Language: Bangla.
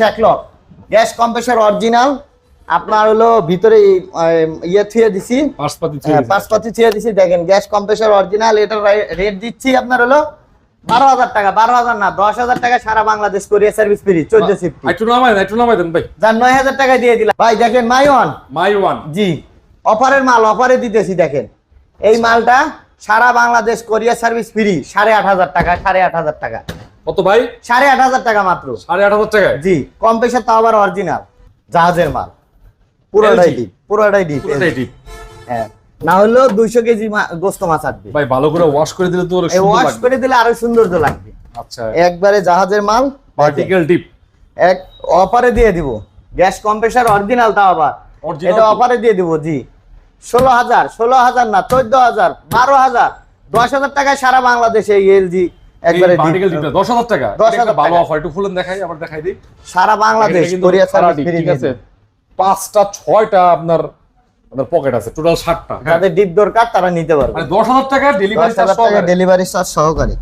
শ্যাকলক গ্যাস কম্প্রেসর অরিজিনাল আপনার হলো ভিতরে ইয়ে থুয়ে দিছি পাঁচপাতি থুয়ে দিছি দেখেন গ্যাস কম্প্রেসর অরিজিনাল এটার রেট দিচ্ছি আপনার হলো 12,000 টাকা 12,000 না 10,000 টাকা সারা বাংলাদেশ কোরিয়া সার্ভিস ফ্রি 1450 একটু নামাই দেন ভাই যার 9,000 টাকা দিয়ে দিলাম ভাই দেখেন মাই ওয়ান জি অফারের মাল অফারে দিতেছি দেখেন এই মালটা সারা বাংলাদেশ কোরিয়া সার্ভিস ফ্রি 8,500 টাকা 8,500 টাকা কত ভাই 8,500 টাকা মাত্র 8,500 টাকা জি কম্প্রেসর তাও আবার অরিজিনাল জাহাজের মাল পুরোটাই ডিপ হ্যাঁ না হলো 200 কেজি গোস্ত মাছ আসবে ভাই ভালো করে ওয়াশ করে দিলে তো আরো সুন্দর লাগবে ওয়াশ করে দিলে আরো সৌন্দর্য লাগবে আচ্ছা একবারে জাহাজের মাল ভার্টিক্যাল ডিপ এক অফারে দিয়ে দিব গ্যাস কম্প্রেসর অরিজিনাল তাও আবার এটা অফারে দিয়ে দিব জি 16,000 না 14,000 12,000 10,000 টাকায় সারা বাংলাদেশে এলজি একবারে ভার্টিক্যাল ডিপটা 10,000 টাকা 10,000 ভালো অফার একটু খুলেন দেখাই আবার দেখাই দিই সারা বাংলাদেশ কোরিয়া সার্ভিস ফ্রি ঠিক আছে 5টা 6টা আপনার পকেট আছে টোটাল 60টা যাদের ডিপ দরকার তারা নিতে পারবে মানে 10,000 টাকা ডেলিভারি চার্জ ডেলিভারি চার্জ সহকারে